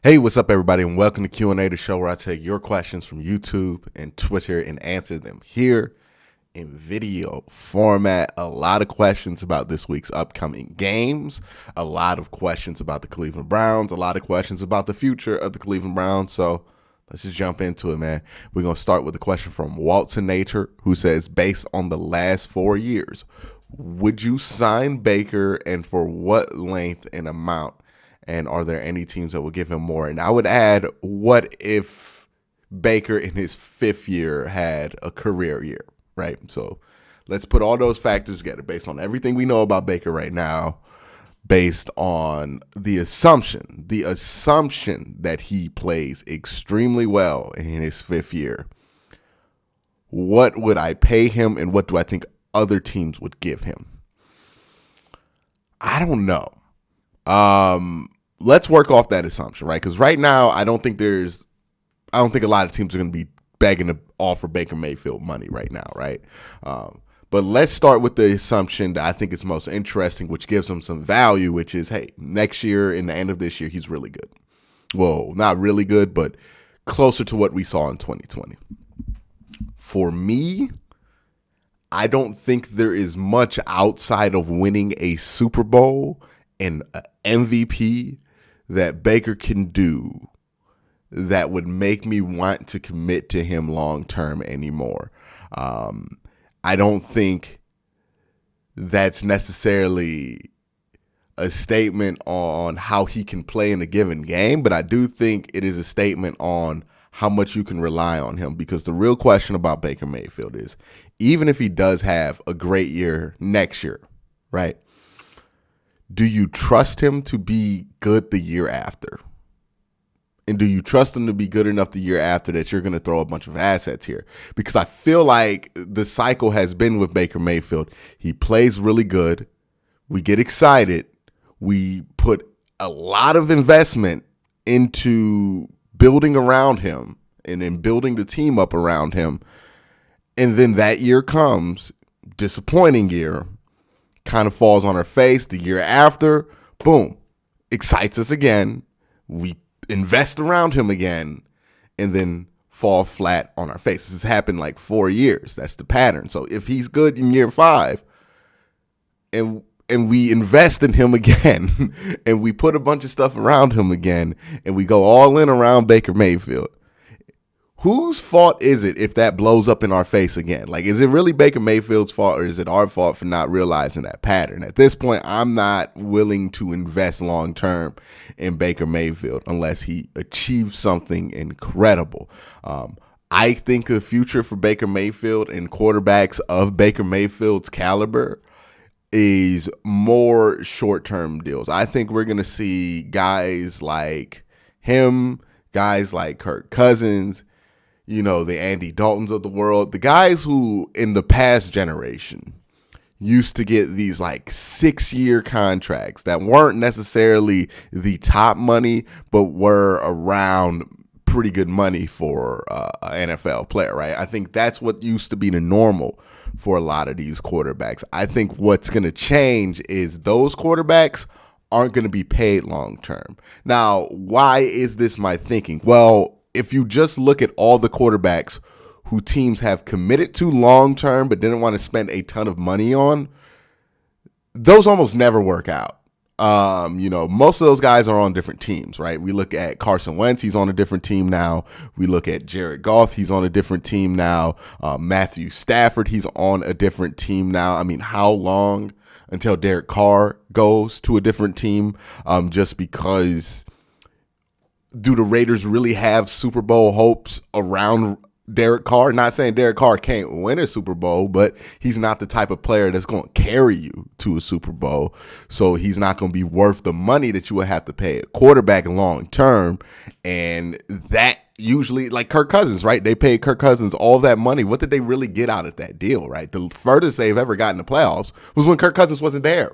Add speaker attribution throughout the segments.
Speaker 1: Hey, what's up, everybody, and welcome to QnA, the show where I take your questions from YouTube and Twitter and answer them here in video format. A lot of questions about this week's upcoming games, a lot of questions about the Cleveland Browns, a lot of questions about the future of the Cleveland Browns. So let's just jump into it, man. We're going to start with a question from Walton Nature, who says, based on the last 4 years, would you sign Baker and for what length and amount? And are there any teams that would give him more? And I would add, what if Baker in his 5th year had a career year, right? So let's put all those factors together based on everything we know about Baker right now, based on the assumption that he plays extremely well in his 5th year. What would I pay him, and what do I think other teams would give him? I don't know. Let's work off that assumption, right? Because right now, I don't think a lot of teams are going to be begging to offer Baker Mayfield money right now, right? But let's start with the assumption that I think is most interesting, which gives him some value, which is, hey, next year, in the end of this year, he's really good. Well, not really good, but closer to what we saw in 2020. For me, I don't think there is much outside of winning a Super Bowl and MVP that Baker can do that would make me want to commit to him long term anymore. I don't think that's necessarily a statement on how he can play in a given game, but I do think it is a statement on how much you can rely on him, because the real question about Baker Mayfield is, even if he does have a great year next year, right? Do you trust him to be good the year after? And do you trust him to be good enough the year after that you're going to throw a bunch of assets here? Because I feel like the cycle has been with Baker Mayfield. He plays really good. We get excited. We put a lot of investment into building around him and then building the team up around him. And then that year comes, disappointing year, kind of falls on our face. The year after, boom, excites us again. We invest around him again and then fall flat on our face. This has happened like 4 years. That's the pattern. So if he's good in year 5 and we invest in him again and we put a bunch of stuff around him again and we go all in around Baker Mayfield, whose fault is it if that blows up in our face again? Like, is it really Baker Mayfield's fault, or is it our fault for not realizing that pattern? At this point, I'm not willing to invest long term in Baker Mayfield unless he achieves something incredible. I think the future for Baker Mayfield and quarterbacks of Baker Mayfield's caliber is more short-term deals. I think we're going to see guys like him, guys like Kirk Cousins, the Andy Daltons of the world, the guys who in the past generation used to get these like 6-year contracts that weren't necessarily the top money, but were around pretty good money for an NFL player, right? I think that's what used to be the normal for a lot of these quarterbacks. I think what's going to change is those quarterbacks aren't going to be paid long term. Now, why is this my thinking? Well, if you just look at all the quarterbacks who teams have committed to long term but didn't want to spend a ton of money on, those almost never work out. Most of those guys are on different teams, right? We look at Carson Wentz, he's on a different team now. We look at Jared Goff, he's on a different team now. Matthew Stafford, he's on a different team now. I mean, how long until Derek Carr goes to a different team? Just because, do the Raiders really have Super Bowl hopes around Derek Carr? Not saying Derek Carr can't win a Super Bowl, but he's not the type of player that's going to carry you to a Super Bowl. So he's not going to be worth the money that you would have to pay a quarterback long term. And that usually, like Kirk Cousins, right? They paid Kirk Cousins all that money. What did they really get out of that deal, right? The furthest they've ever gotten to playoffs was when Kirk Cousins wasn't there,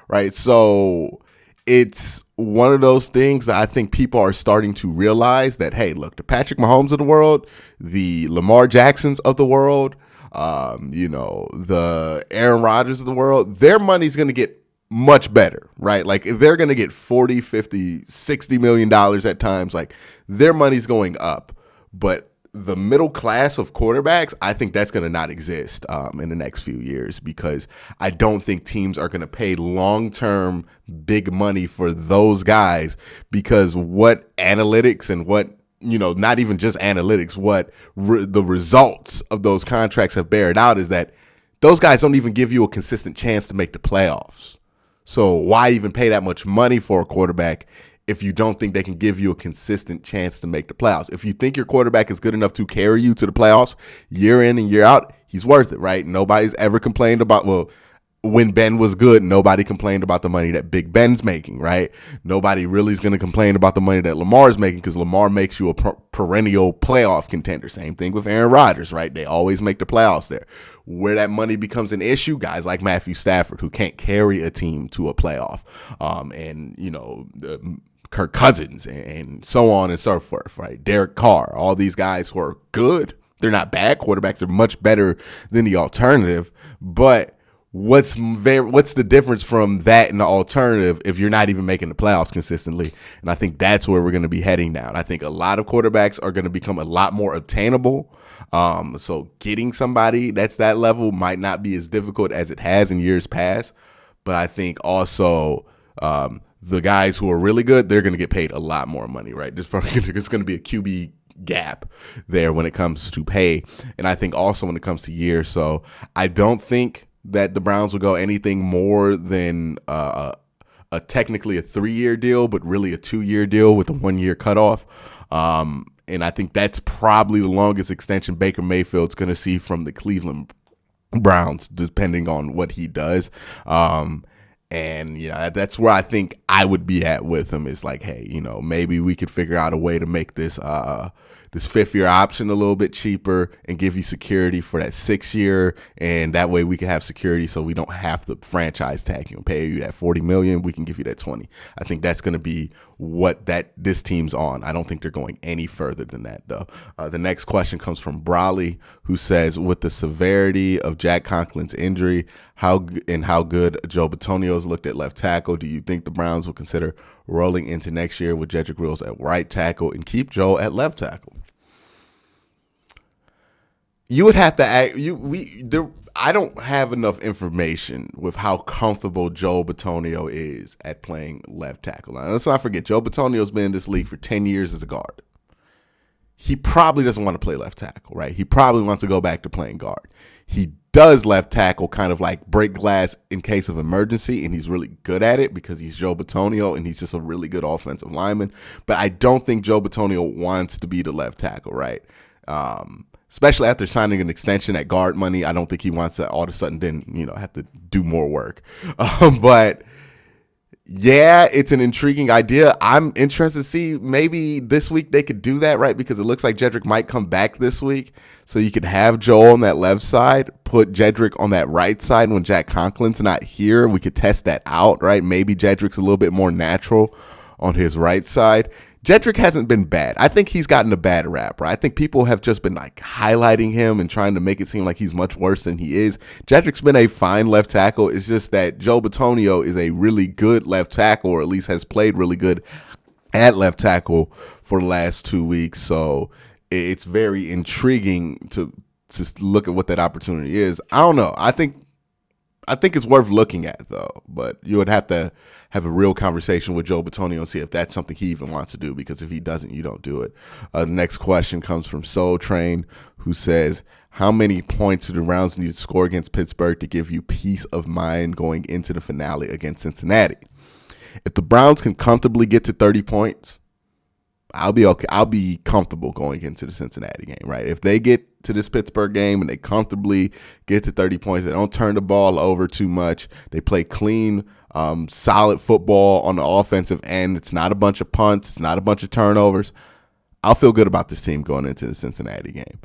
Speaker 1: right? So it's one of those things that I think people are starting to realize that, hey, look, the Patrick Mahomes of the world, the Lamar Jacksons of the world, the Aaron Rodgers of the world, their money's going to get much better, right? Like if they're going to get 40, 50, 60 million dollars at times, like their money's going up. But the middle class of quarterbacks, I think that's going to not exist in the next few years, because I don't think teams are going to pay long-term big money for those guys, because what analytics and what, not even just analytics, what the results of those contracts have bared out is that those guys don't even give you a consistent chance to make the playoffs. So why even pay that much money for a quarterback if you don't think they can give you a consistent chance to make the playoffs? If you think your quarterback is good enough to carry you to the playoffs year in and year out, he's worth it, right? Nobody's ever complained about, when Ben was good, nobody complained about the money that Big Ben's making, right? Nobody really is going to complain about the money that Lamar's making, because Lamar makes you a perennial playoff contender. Same thing with Aaron Rodgers, right? They always make the playoffs there. Where that money becomes an issue, guys like Matthew Stafford, who can't carry a team to a playoff, Kirk Cousins and so on and so forth, right? Derek Carr, all these guys who are good. They're not bad quarterbacks. They're much better than the alternative, but what's the difference from that and the alternative if you're not even making the playoffs consistently? And I think that's where we're going to be heading down. I think a lot of quarterbacks are going to become a lot more attainable. So getting somebody that's that level might not be as difficult as it has in years past. But I think also the guys who are really good, they're going to get paid a lot more money, right? There's going to be a QB gap there when it comes to pay. And I think also when it comes to years. So I don't think that the Browns will go anything more than technically a 3-year deal, but really a 2-year deal with a 1-year cutoff. And I think that's probably the longest extension Baker Mayfield's going to see from the Cleveland Browns, depending on what he does. And, that's where I think I would be at with him, is like, hey, maybe we could figure out a way to make this this 5th-year option a little bit cheaper and give you security for that 6th year. And that way we can have security so we don't have to franchise tag you and pay you that $40 million. We can give you that 20. I think that's going to be what this team's on. I don't think they're going any further than that, though. The next question comes from Brawley, who says, with the severity of Jack Conklin's injury, how good Joe Betonio's looked at left tackle, do you think the Browns will consider rolling into next year with Jedrick Wills at right tackle and keep Joe at left tackle? You would have to act. I don't have enough information with how comfortable Joe Betonio is at playing left tackle. Now, let's not forget, Joe Betonio's been in this league for 10 years as a guard. He probably doesn't want to play left tackle, right? He probably wants to go back to playing guard. He does left tackle kind of like break glass in case of emergency, and he's really good at it because he's Joe Betonio and he's just a really good offensive lineman. But I don't think Joe Betonio wants to be the left tackle, right? Especially after signing an extension at guard money. I don't think he wants to all of a sudden then, have to do more work. But yeah, it's an intriguing idea. I'm interested to see, maybe this week they could do that, right? Because it looks like Jedrick might come back this week. So you could have Joel on that left side, put Jedrick on that right side when Jack Conklin's not here. We could test that out, right? Maybe Jedrick's a little bit more natural on his right side. Jedrick hasn't been bad. I think he's gotten a bad rap, right? I think people have just been like highlighting him and trying to make it seem like he's much worse than he is. Jedrick's been a fine left tackle. It's just that Joe Betonio is a really good left tackle, or at least has played really good at left tackle for the last 2 weeks. So it's very intriguing to look at what that opportunity is. I don't know. I think it's worth looking at, though, but you would have to have a real conversation with Joe Betonio and see if that's something he even wants to do, because if he doesn't, you don't do it. The next question comes from Soul Train, who says, how many points do the Browns need to score against Pittsburgh to give you peace of mind going into the finale against Cincinnati? If the Browns can comfortably get to 30 points, I'll be okay. I'll be comfortable going into the Cincinnati game, right? If they get to this Pittsburgh game and they comfortably get to 30 points, they don't turn the ball over too much, they play clean, solid football on the offensive end, it's not a bunch of punts, it's not a bunch of turnovers, I'll feel good about this team going into the Cincinnati game.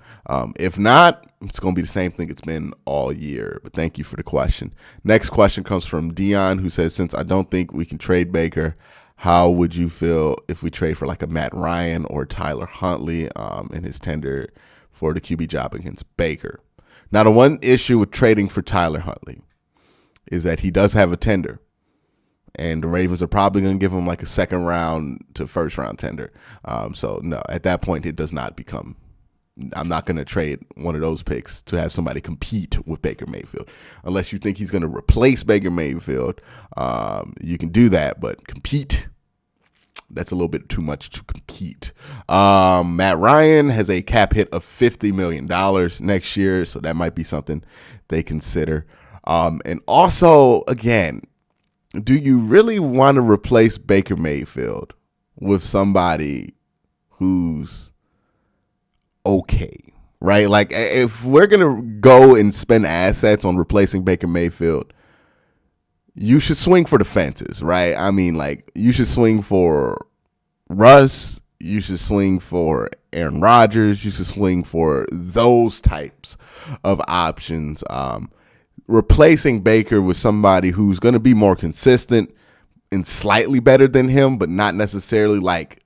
Speaker 1: If not, it's going to be the same thing it's been all year. But thank you for the question. Next question comes from Dion, who says, since I don't think we can trade Baker, how would you feel if we trade for like a Matt Ryan or Tyler Huntley in his tender for the QB job against Baker? Now, the one issue with trading for Tyler Huntley is that he does have a tender. And the Ravens are probably going to give him like a second round to first round tender. So no, at that point, it does not become. I'm not going to trade one of those picks to have somebody compete with Baker Mayfield. Unless you think he's going to replace Baker Mayfield, you can do that. But compete, that's a little bit too much to compete. Matt Ryan has a cap hit of $50 million next year, so that might be something they consider. And also, again, do you really want to replace Baker Mayfield with somebody who's okay, right? Like, if we're going to go and spend assets on replacing Baker Mayfield, you should swing for the fences, right? I mean, like, you should swing for Russ. You should swing for Aaron Rodgers. You should swing for those types of options. Replacing Baker with somebody who's going to be more consistent and slightly better than him, but not necessarily like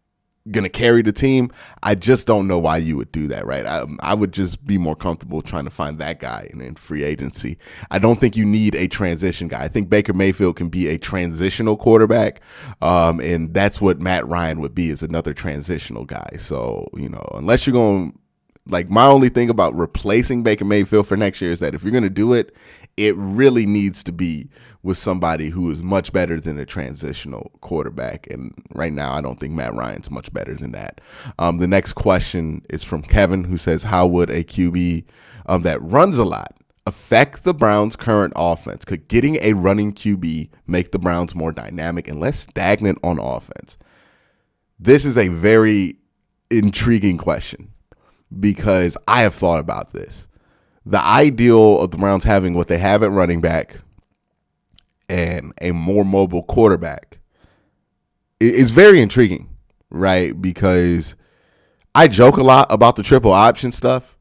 Speaker 1: going to carry the team. I just don't know why you would do that, right? I would just be more comfortable trying to find that guy in free agency. I don't think you need a transition guy. I think Baker Mayfield can be a transitional quarterback, and that's what Matt Ryan would be, is another transitional guy. So, unless you're going, like, my only thing about replacing Baker Mayfield for next year is that if you're going to do it, it really needs to be with somebody who is much better than a transitional quarterback. And right now, I don't think Matt Ryan's much better than that. The next question is from Kevin, who says, how would a QB that runs a lot affect the Browns' current offense? Could getting a running QB make the Browns more dynamic and less stagnant on offense? This is a very intriguing question because I have thought about this. The ideal of the Browns having what they have at running back and a more mobile quarterback is very intriguing, right? Because I joke a lot about the triple option stuff,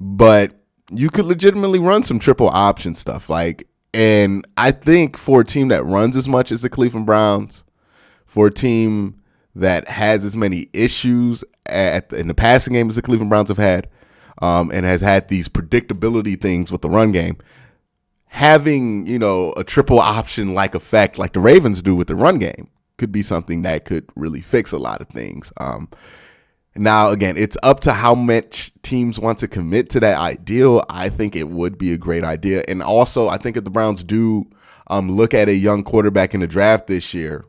Speaker 1: but you could legitimately run some triple option stuff. And I think for a team that runs as much as the Cleveland Browns, for a team that has as many issues in the passing game as the Cleveland Browns have had, and has had these predictability things with the run game, having, a triple option like effect like the Ravens do with the run game could be something that could really fix a lot of things. Now, again, it's up to how much teams want to commit to that ideal. I think it would be a great idea. And also, I think if the Browns do look at a young quarterback in the draft this year,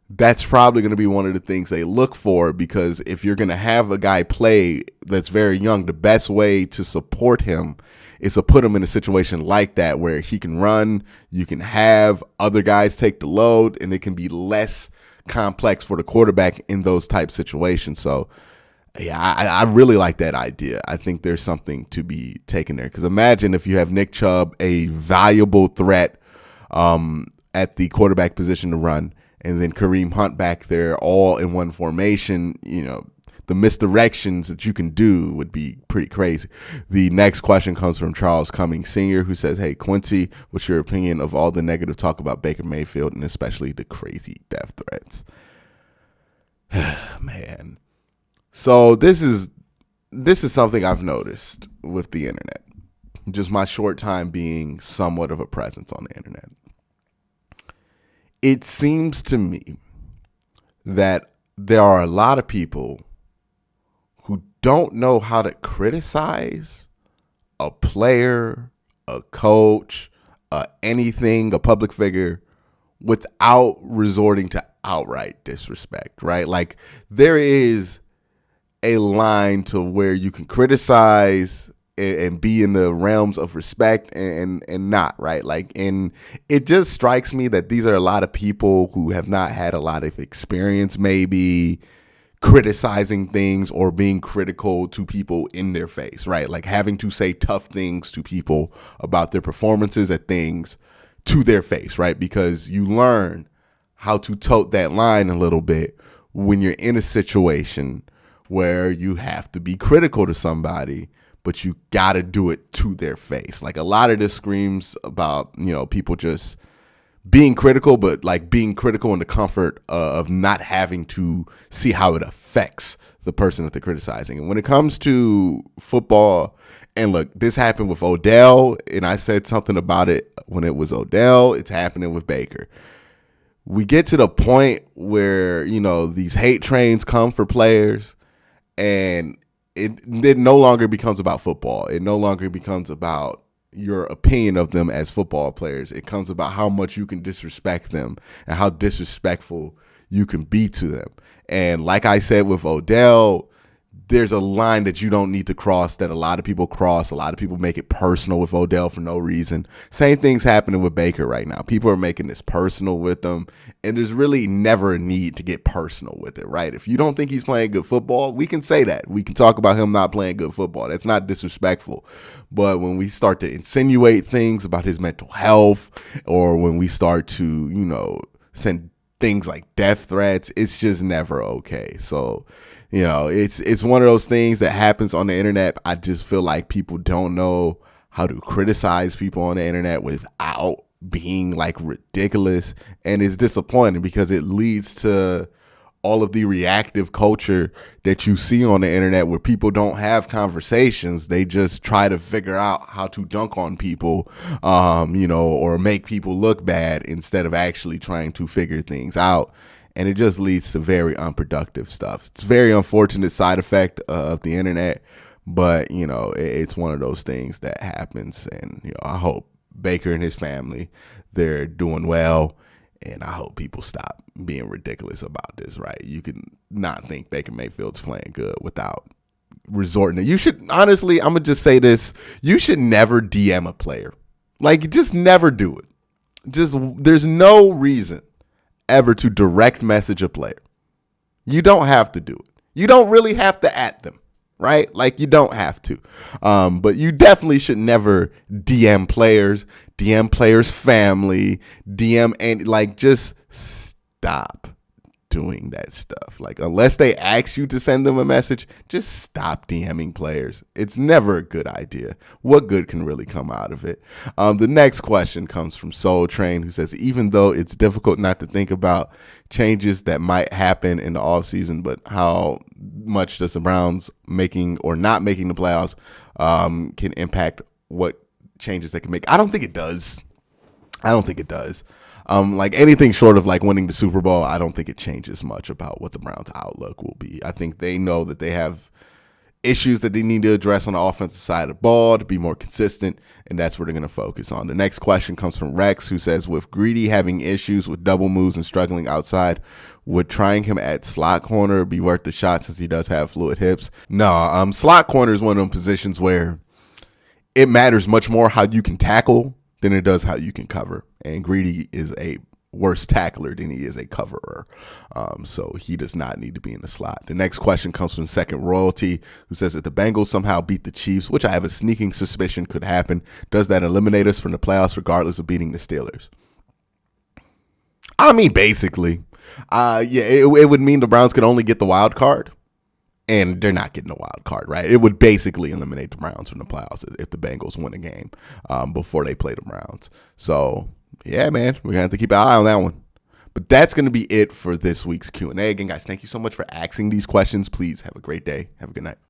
Speaker 1: that's probably going to be one of the things they look for, because if you're going to have a guy play that's very young, the best way to support him is to put him in a situation like that where he can run, you can have other guys take the load, and it can be less complex for the quarterback in those type situations. So, yeah, I really like that idea. I think there's something to be taken there, because imagine if you have Nick Chubb, a valuable threat at the quarterback position to run, and then Kareem Hunt back there all in one formation. The misdirections that you can do would be pretty crazy. The next question comes from Charles Cummings Sr., who says, hey, Quincy, what's your opinion of all the negative talk about Baker Mayfield and especially the crazy death threats? Man. So this is something I've noticed with the internet. Just my short time being somewhat of a presence on the internet. It seems to me that there are a lot of people who don't know how to criticize a player, a coach, anything, a public figure, without resorting to outright disrespect, right? Like, there is a line to where you can criticize and be in the realms of respect and not, right? Like, and it just strikes me that these are a lot of people who have not had a lot of experience maybe criticizing things or being critical to people in their face, right? Like having to say tough things to people about their performances at things to their face, right? Because you learn how to tote that line a little bit when you're in a situation where you have to be critical to somebody, but you got to do it to their face. Like, a lot of this screams about, people just being critical, but like being critical in the comfort of not having to see how it affects the person that they're criticizing. And when it comes to football, and look, this happened with Odell, and I said something about it when it was Odell. It's happening with Baker. we get to the point where, these hate trains come for players, and it no longer becomes about football. It no longer becomes about your opinion of them as football players. It comes about how much you can disrespect them and how disrespectful you can be to them. And like I said with Odell, there's a line that you don't need to cross that a lot of people cross. A lot of people make it personal with Odell for no reason. Same thing's happening with Baker right now. People are making this personal with them, and there's really never a need to get personal with it, right? If you don't think he's playing good football, we can say that. We can talk about him not playing good football. That's not disrespectful. But when we start to insinuate things about his mental health, or when we start to, send things like death threats, it's just never okay. So, it's one of those things that happens on the internet. I just feel like people don't know how to criticize people on the internet without being like ridiculous. And it's disappointing because it leads to all of the reactive culture that you see on the internet where people don't have conversations. They just try to figure out how to dunk on people, or make people look bad instead of actually trying to figure things out. And it just leads to very unproductive stuff. It's a very unfortunate side effect of the internet, but, it's one of those things that happens. And, I hope Baker and his family, they're doing well. And I hope people stop being ridiculous about this, right? You can not think Baker Mayfield's playing good without resorting to. You should, honestly, I'm going to just say this. You should never DM a player. Like, just never do it. There's no reason ever to direct message a player. You don't have to do it. You don't really have to at them, right? Like, you don't have to. But you definitely should never DM players family, and just stop doing that stuff. Like, unless they ask you to send them a message, just stop DMing players. It's never a good idea. What good can really come out of it? The next question comes from Soul Train, who says, even though it's difficult not to think about changes that might happen in the offseason, but how much does the Browns making or not making the playoffs can impact what changes they can make? I don't think it does. Like anything short of like winning the Super Bowl, I don't think it changes much about what the Browns' outlook will be. I think they know that they have issues that they need to address on the offensive side of the ball to be more consistent, and that's where they're going to focus on. The next question comes from Rex, who says, with Greedy having issues with double moves and struggling outside, would trying him at slot corner be worth the shot since he does have fluid hips? No, slot corner is one of them positions where it matters much more how you can tackle than it does how you can cover. And Greedy is a worse tackler than he is a coverer. So he does not need to be in the slot. The next question comes from Second Royalty, who says, if the Bengals somehow beat the Chiefs, which I have a sneaking suspicion could happen, does that eliminate us from the playoffs regardless of beating the Steelers? I mean, basically. It would mean the Browns could only get the wild card. And they're not getting a wild card, right? It would basically eliminate the Browns from the playoffs if the Bengals win a game before they play the Browns. So, yeah, man, we're going to have to keep an eye on that one. But that's going to be it for this week's Q&A. Again, guys, thank you so much for asking these questions. Please have a great day. Have a good night.